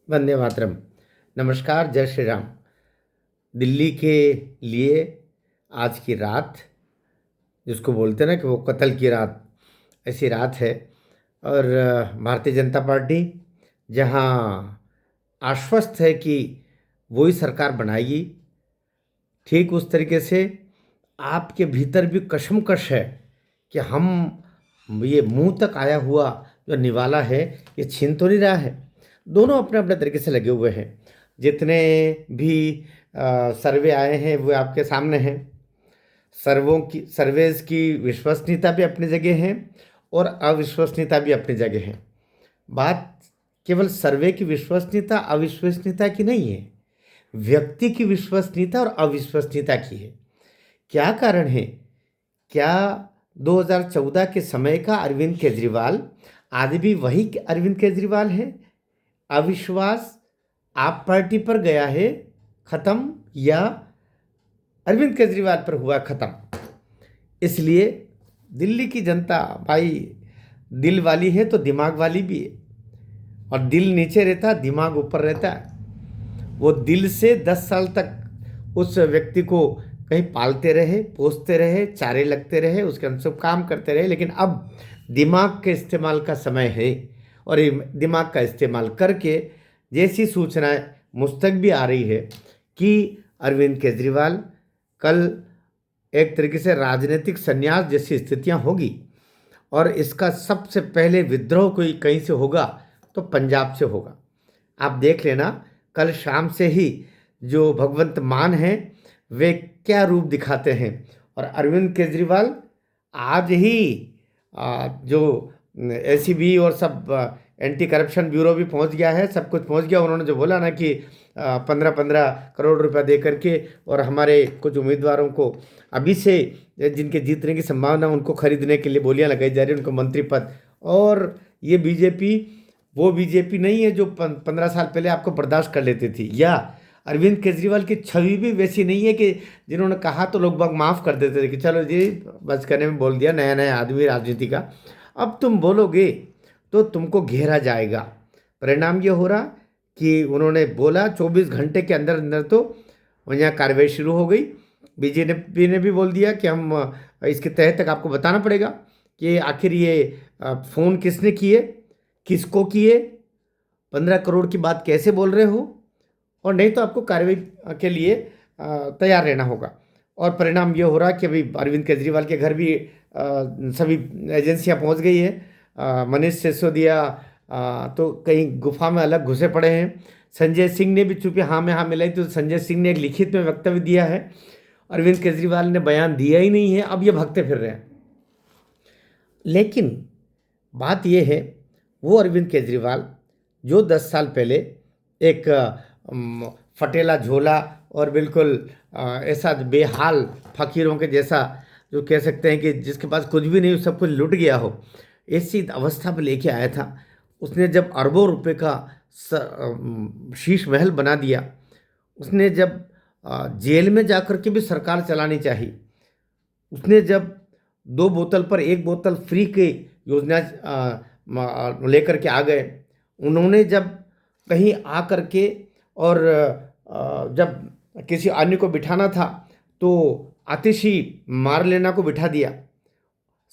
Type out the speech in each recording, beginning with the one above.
वंदे मातरम। नमस्कार, जय श्री राम। दिल्ली के लिए आज की रात, जिसको बोलते हैं ना कि वो कत्ल की रात, ऐसी रात है। और भारतीय जनता पार्टी जहां आश्वस्त है कि वही सरकार बनाएगी, ठीक उस तरीके से आपके भीतर भी कशमकश है कि हम ये मुंह तक आया हुआ जो निवाला है, ये छीन तो नहीं रहा है। दोनों अपने अपने तरीके से लगे हुए हैं। जितने भी सर्वे आए हैं वो आपके सामने हैं। सर्वेज की विश्वसनीयता भी अपनी जगह है और अविश्वसनीयता भी अपनी जगह है। बात केवल सर्वे की विश्वसनीयता अविश्वसनीयता की नहीं है, व्यक्ति की विश्वसनीयता और अविश्वसनीयता की है। क्या कारण है? क्या 2014 के समय का अरविंद केजरीवाल आज भी वही अरविंद केजरीवाल है? अविश्वास आप पार्टी पर गया है खत्म, या अरविंद केजरीवाल पर हुआ खत्म? इसलिए दिल्ली की जनता भाई दिल वाली है तो दिमाग वाली भी है, और दिल नीचे रहता है, दिमाग ऊपर रहता है। वो दिल से 10 साल तक उस व्यक्ति को कहीं पालते रहे, पोसते रहे, चारे लगते रहे, उसके अनुसार काम करते रहे, लेकिन अब दिमाग के इस्तेमाल का समय है। और ये दिमाग का इस्तेमाल करके जैसी सूचनाएं मुझ तक भी आ रही है कि अरविंद केजरीवाल कल एक तरीके से राजनीतिक संन्यास जैसी स्थितियां होगी, और इसका सबसे पहले विद्रोह कोई कहीं से होगा तो पंजाब से होगा। आप देख लेना, कल शाम से ही जो भगवंत मान हैं वे क्या रूप दिखाते हैं। और अरविंद केजरीवाल आज ही जो एसीबी और सब एंटी करप्शन ब्यूरो भी पहुंच गया है, सब कुछ पहुंच गया। उन्होंने जो बोला ना कि 15-15 करोड़ रुपया दे करके और हमारे कुछ उम्मीदवारों को अभी से जिनके जीतने की संभावना उनको खरीदने के लिए बोलियां लगाई जा रही हैं, उनको मंत्री पद। और ये बीजेपी वो बीजेपी नहीं है जो 15 साल पहले आपको बर्दाश्त कर लेती थी, या अरविंद केजरीवाल की छवि भी वैसी नहीं है कि जिन्होंने कहा तो लोग बाग माफ़ कर देते थे कि चलो जी बस करने में बोल दिया, नया नया आदमी राजनीति का। अब तुम बोलोगे तो तुमको घेरा जाएगा। परिणाम ये हो रहा कि उन्होंने बोला 24 घंटे के अंदर अंदर तो यहाँ कार्रवाई शुरू हो गई। बीजेपी ने भी बोल दिया कि हम इसके तहत तक आपको बताना पड़ेगा कि आखिर ये फ़ोन किसने किए, किसको किए, 15 करोड़ की बात कैसे बोल रहे हो, और नहीं तो आपको कार्रवाई के लिए तैयार रहना होगा। और परिणाम ये हो रहा कि अभी अरविंद केजरीवाल के घर भी सभी एजेंसियां पहुंच गई है। मनीष सिसोदिया तो कहीं गुफा में अलग घुसे पड़े हैं। संजय सिंह ने भी चूंकि हाँ में हाँ मिलाई, तो संजय सिंह ने एक लिखित में वक्तव्य दिया है। अरविंद केजरीवाल ने बयान दिया ही नहीं है, अब ये भागते फिर रहे हैं। लेकिन बात यह है, वो अरविंद केजरीवाल जो 10 साल पहले एक फटेला झोला और बिल्कुल ऐसा बेहाल फकीरों के जैसा, जो कह सकते हैं कि जिसके पास कुछ भी नहीं, सब कुछ लुट गया हो, ऐसी अवस्था पर लेके आया था। उसने जब अरबों रुपए का शीश महल बना दिया, उसने जब जेल में जाकर के भी सरकार चलानी चाहिए, उसने जब 2 बोतल पर 1 बोतल फ्री की योजना लेकर के आ गए, उन्होंने जब कहीं आ कर के और जब किसी अन्य को बिठाना था तो आतिशी मार लेना को बिठा दिया।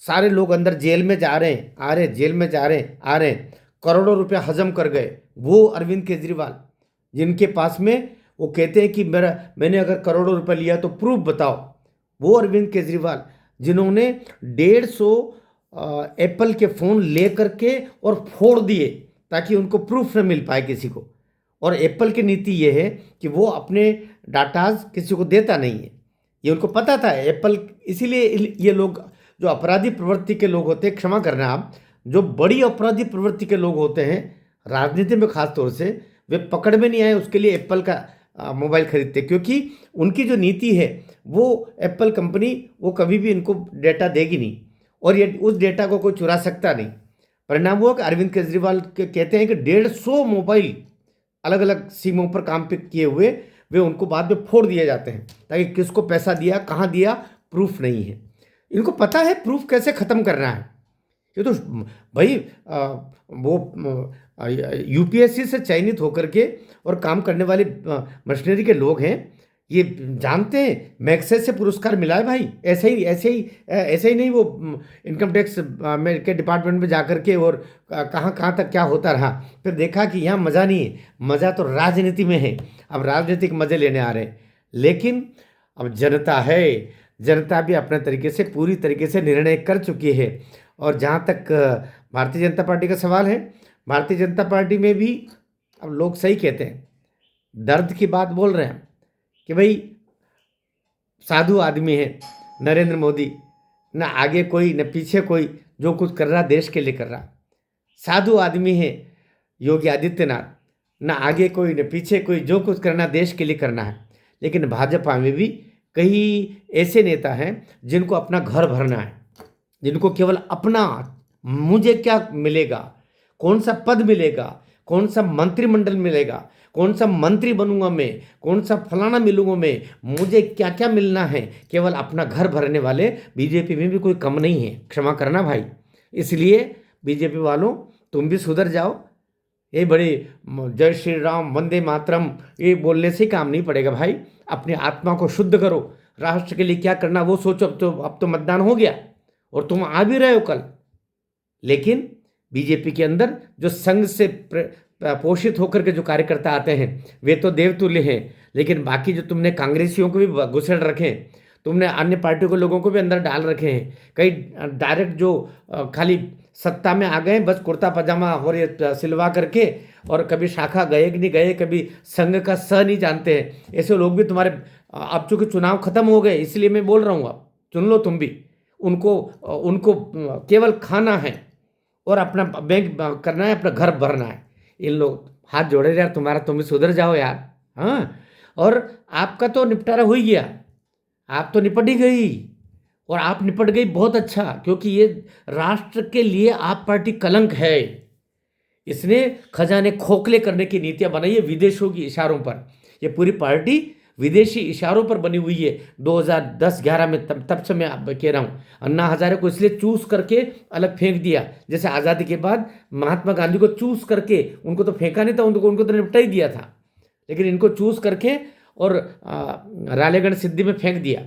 सारे लोग अंदर जेल में जा रहे हैं, आ रहे, जेल में जा रहे हैं, आ रहे, करोड़ों रुपया हजम कर गए। वो अरविंद केजरीवाल जिनके पास में वो कहते हैं कि मैंने अगर करोड़ों रुपया लिया तो प्रूफ बताओ, वो अरविंद केजरीवाल जिन्होंने 150 एप्पल के फ़ोन ले करके और फोड़ दिए ताकि उनको प्रूफ न मिल पाए किसी को। और एप्पल की नीति ये है कि वो अपने डाटाज किसी को देता नहीं है, ये उनको पता था एप्पल। इसीलिए ये लोग जो अपराधी प्रवृत्ति के लोग होते हैं, क्षमा करना आप, जो बड़ी अपराधी प्रवृत्ति के लोग होते हैं राजनीति में खास तौर से, वे पकड़ में नहीं आए उसके लिए एप्पल का मोबाइल खरीदते, क्योंकि उनकी जो नीति है वो एप्पल कंपनी वो कभी भी इनको डेटा देगी नहीं, और ये उस डेटा को कोई चुरा सकता नहीं। परिणाम हुआ कि अरविंद केजरीवाल के कहते हैं कि 150 मोबाइल अलग अलग सीमों पर काम पे किए हुए वे उनको बाद में फोड़ दिए जाते हैं, ताकि किसको पैसा दिया, कहाँ दिया, प्रूफ नहीं है। इनको पता है प्रूफ कैसे ख़त्म करना है। ये तो भाई वो यूपीएससी से चयनित होकर के और काम करने वाले मशीनरी के लोग हैं, ये जानते हैं मैग्सेस से पुरस्कार मिला है भाई। ऐसे ही नहीं वो इनकम टैक्स में के डिपार्टमेंट में जाकर के और कहाँ कहाँ तक क्या होता रहा, फिर देखा कि यहाँ मज़ा नहीं है, मज़ा तो राजनीति में है। अब राजनीतिक मज़े लेने आ रहे हैं, लेकिन अब जनता है, जनता भी अपने तरीके से पूरी तरीके से निर्णय कर चुकी है। और जहाँ तक भारतीय जनता पार्टी का सवाल है, भारतीय जनता पार्टी में भी अब लोग सही कहते हैं, दर्द की बात बोल रहे हैं कि भाई साधु आदमी है नरेंद्र मोदी, न आगे कोई न पीछे कोई, जो कुछ कर रहा देश के लिए कर रहा। साधु आदमी है योगी आदित्यनाथ, न आगे कोई न पीछे कोई, जो कुछ करना देश के लिए करना है। लेकिन भाजपा में भी कई ऐसे नेता हैं जिनको अपना घर भरना है, जिनको केवल अपना मुझे क्या मिलेगा, कौन सा पद मिलेगा, कौन सा मंत्रिमंडल मिलेगा, कौन सा मंत्री बनूंगा मैं, कौन सा फलाना मिलूंगा मैं, मुझे क्या क्या मिलना है, केवल अपना घर भरने वाले बीजेपी में भी कोई कम नहीं है, क्षमा करना भाई। इसलिए बीजेपी वालों तुम भी सुधर जाओ। ये बड़े जय श्री राम वंदे मातरम ये बोलने से काम नहीं पड़ेगा भाई। अपनी आत्मा को शुद्ध करो, राष्ट्र के लिए क्या करना वो सोचो। अब तो मतदान हो गया और तुम आ भी रहे हो कल, लेकिन बीजेपी के अंदर जो संघ से पोषित होकर के जो कार्यकर्ता आते हैं वे तो देवतुल्य हैं, लेकिन बाकी जो तुमने कांग्रेसियों को भी घुसेड़ रखे हैं, तुमने अन्य पार्टियों के लोगों को भी अंदर डाल रखे हैं, कई डायरेक्ट जो खाली सत्ता में आ गए बस कुर्ता पजामा और ये सिलवा करके, और कभी शाखा गए कि नहीं गए, कभी संघ का स नहीं जानते हैं, ऐसे लोग भी तुम्हारे अब चूंकि चुनाव खत्म हो गए इसलिए मैं बोल रहा हूँ, अब चुन लो तुम भी। उनको केवल खाना है और अपना बैंक करना है, अपना घर भरना है। इन लोग हाथ जोड़े यार, तुम्हारा तुम भी सुधर जाओ यार। हाँ, और आपका तो निपटारा हो ही गया, आप तो निपट ही गई, और आप निपट गई बहुत अच्छा, क्योंकि ये राष्ट्र के लिए आप पार्टी कलंक है। इसने खजाने खोखले करने की नीतियां बनाई है विदेशों की इशारों पर। ये पूरी पार्टी विदेशी इशारों पर बनी हुई है। 2010-11 में तब से मैं आप कह रहा हूँ, अन्ना हजारे को इसलिए चूस करके अलग फेंक दिया, जैसे आज़ादी के बाद महात्मा गांधी को चूस करके, उनको तो फेंका नहीं था, उनको तो निपटा ही दिया था, लेकिन इनको चूस करके और रालेगढ़ सिद्धि में फेंक दिया।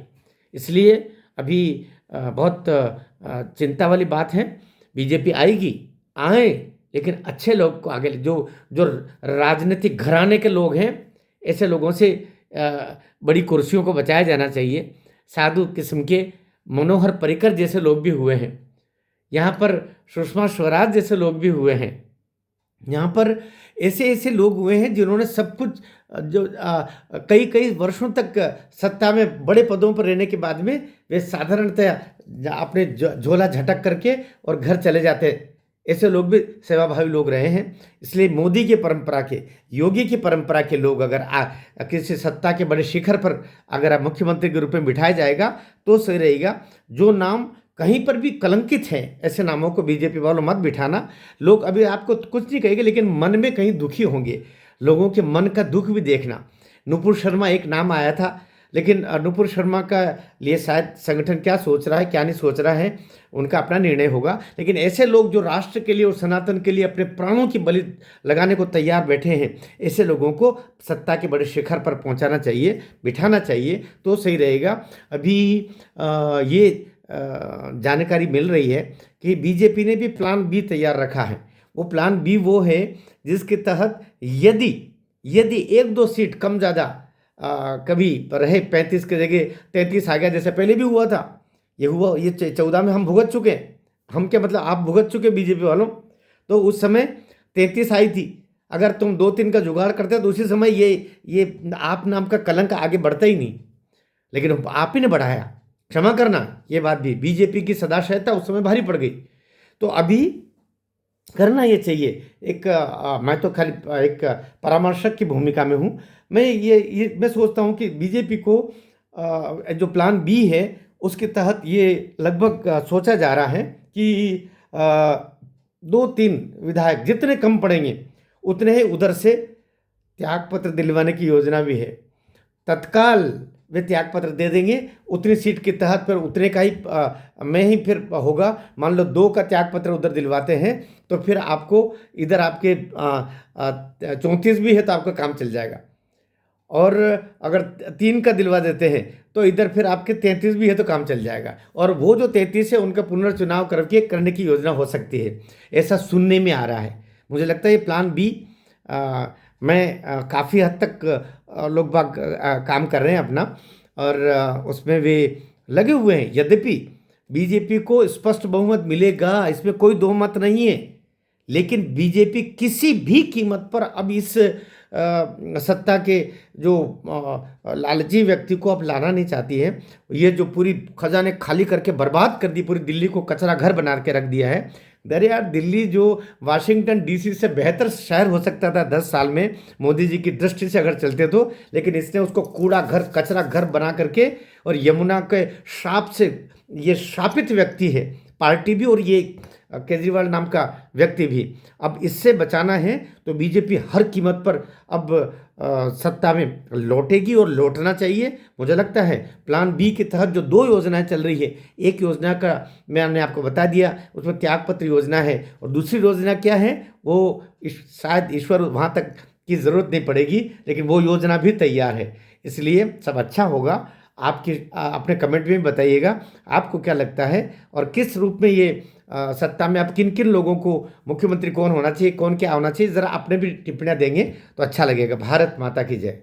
इसलिए अभी बहुत चिंता वाली बात है। बीजेपी आएगी, आए, लेकिन अच्छे लोग को आगे, जो राजनीतिक घराने के लोग हैं, ऐसे लोगों से बड़ी कुर्सियों को बचाया जाना चाहिए। साधु किस्म के मनोहर पर्रिकर जैसे लोग भी हुए हैं यहाँ पर, सुषमा स्वराज जैसे लोग भी हुए हैं यहाँ पर, ऐसे लोग हुए हैं जिन्होंने सब कुछ, जो कई वर्षों तक सत्ता में बड़े पदों पर रहने के बाद में वे साधारणतः अपने झोला झटक करके और घर चले जाते, ऐसे लोग भी सेवाभावी लोग रहे हैं। इसलिए मोदी की परंपरा के, योगी की परंपरा के लोग अगर किसी सत्ता के बड़े शिखर पर अगर मुख्यमंत्री के रूप में बिठाया जाएगा तो सही रहेगा। जो नाम कहीं पर भी कलंकित हैं, ऐसे नामों को बीजेपी वालों मत बिठाना। लोग अभी आपको कुछ नहीं कहेंगे, लेकिन मन में कहीं दुखी होंगे। लोगों के मन का दुख भी देखना। नुपुर शर्मा एक नाम आया था, लेकिन नुपुर शर्मा का लिए शायद संगठन क्या सोच रहा है क्या नहीं सोच रहा है, उनका अपना निर्णय होगा। लेकिन ऐसे लोग जो राष्ट्र के लिए और सनातन के लिए अपने प्राणों की बलि लगाने को तैयार बैठे हैं, ऐसे लोगों को सत्ता के बड़े शिखर पर पहुंचाना चाहिए, बिठाना चाहिए, तो सही रहेगा। अभी ये जानकारी मिल रही है कि बीजेपी ने भी प्लान बी तैयार रखा है। वो प्लान बी वो है जिसके तहत यदि 1-2 सीट कम ज़्यादा कभी रहे, 35 की जगह 33 आ गया, जैसे पहले भी हुआ था, ये 14 में हम भुगत चुके हैं। हम क्या मतलब, आप भुगत चुके बीजेपी वालों। तो उस समय 33 आई थी, अगर तुम 2-3 का जुगाड़ करते तो उसी समय ये आप नाम का कलंक आगे बढ़ता ही नहीं, लेकिन आप ही ने बढ़ाया। क्षमा करना, ये बात भी बीजेपी की सदाशयता उस समय भारी पड़ गई। तो अभी करना ये चाहिए। मैं तो खाली एक परामर्शक की भूमिका में हूँ। मैं सोचता हूँ कि बीजेपी को जो प्लान बी है उसके तहत ये लगभग सोचा जा रहा है कि 2-3 विधायक जितने कम पड़ेंगे उतने ही उधर से त्यागपत्र दिलवाने की योजना भी है। तत्काल वे त्याग पत्र दे देंगे, उतनी सीट के तहत फिर उतने का ही में ही फिर होगा। मान लो 2 का त्याग पत्र उधर दिलवाते हैं तो फिर आपको इधर आपके 34 भी है तो आपका काम चल जाएगा। और अगर 3 का दिलवा देते हैं तो इधर फिर आपके 33 भी है तो काम चल जाएगा। और वो जो 33 है उनका पुनर्चुनाव करके करने की योजना हो सकती है, ऐसा सुनने में आ रहा है। मुझे लगता है ये प्लान बी में काफ़ी हद तक लोग बाग काम कर रहे हैं अपना, और उसमें वे लगे हुए हैं। यद्यपि बीजेपी को स्पष्ट बहुमत मिलेगा, इसमें कोई दो मत नहीं है, लेकिन बीजेपी किसी भी कीमत पर अब इस सत्ता के जो लालची व्यक्ति को अब लाना नहीं चाहती है। ये जो पूरी खजाने खाली करके बर्बाद कर दी, पूरी दिल्ली को कचरा घर बना के रख दिया है। दर यार, दिल्ली जो वाशिंगटन डीसी से बेहतर शहर हो सकता था 10 साल में मोदी जी की दृष्टि से अगर चलते तो, लेकिन इसने उसको कूड़ा घर कचरा घर बना करके, और यमुना के श्राप से ये श्रापित व्यक्ति है पार्टी भी और ये केजरीवाल नाम का व्यक्ति भी। अब इससे बचाना है तो बीजेपी हर कीमत पर अब सत्ता में लौटेगी और लौटना चाहिए। मुझे लगता है प्लान बी के तहत जो 2 योजनाएं चल रही है, एक योजना का मैंने आपको बता दिया, उसमें त्यागपत्र योजना है, और दूसरी योजना क्या है वो शायद ईश्वर वहाँ तक की ज़रूरत नहीं पड़ेगी, लेकिन वो योजना भी तैयार है। इसलिए सब अच्छा होगा। आपकी अपने कमेंट में बताइएगा आपको क्या लगता है, और किस रूप में ये सत्ता में आप किन किन लोगों को, मुख्यमंत्री कौन होना चाहिए, कौन क्या होना चाहिए, ज़रा अपने भी टिप्पणियाँ देंगे तो अच्छा लगेगा। भारत माता की जय।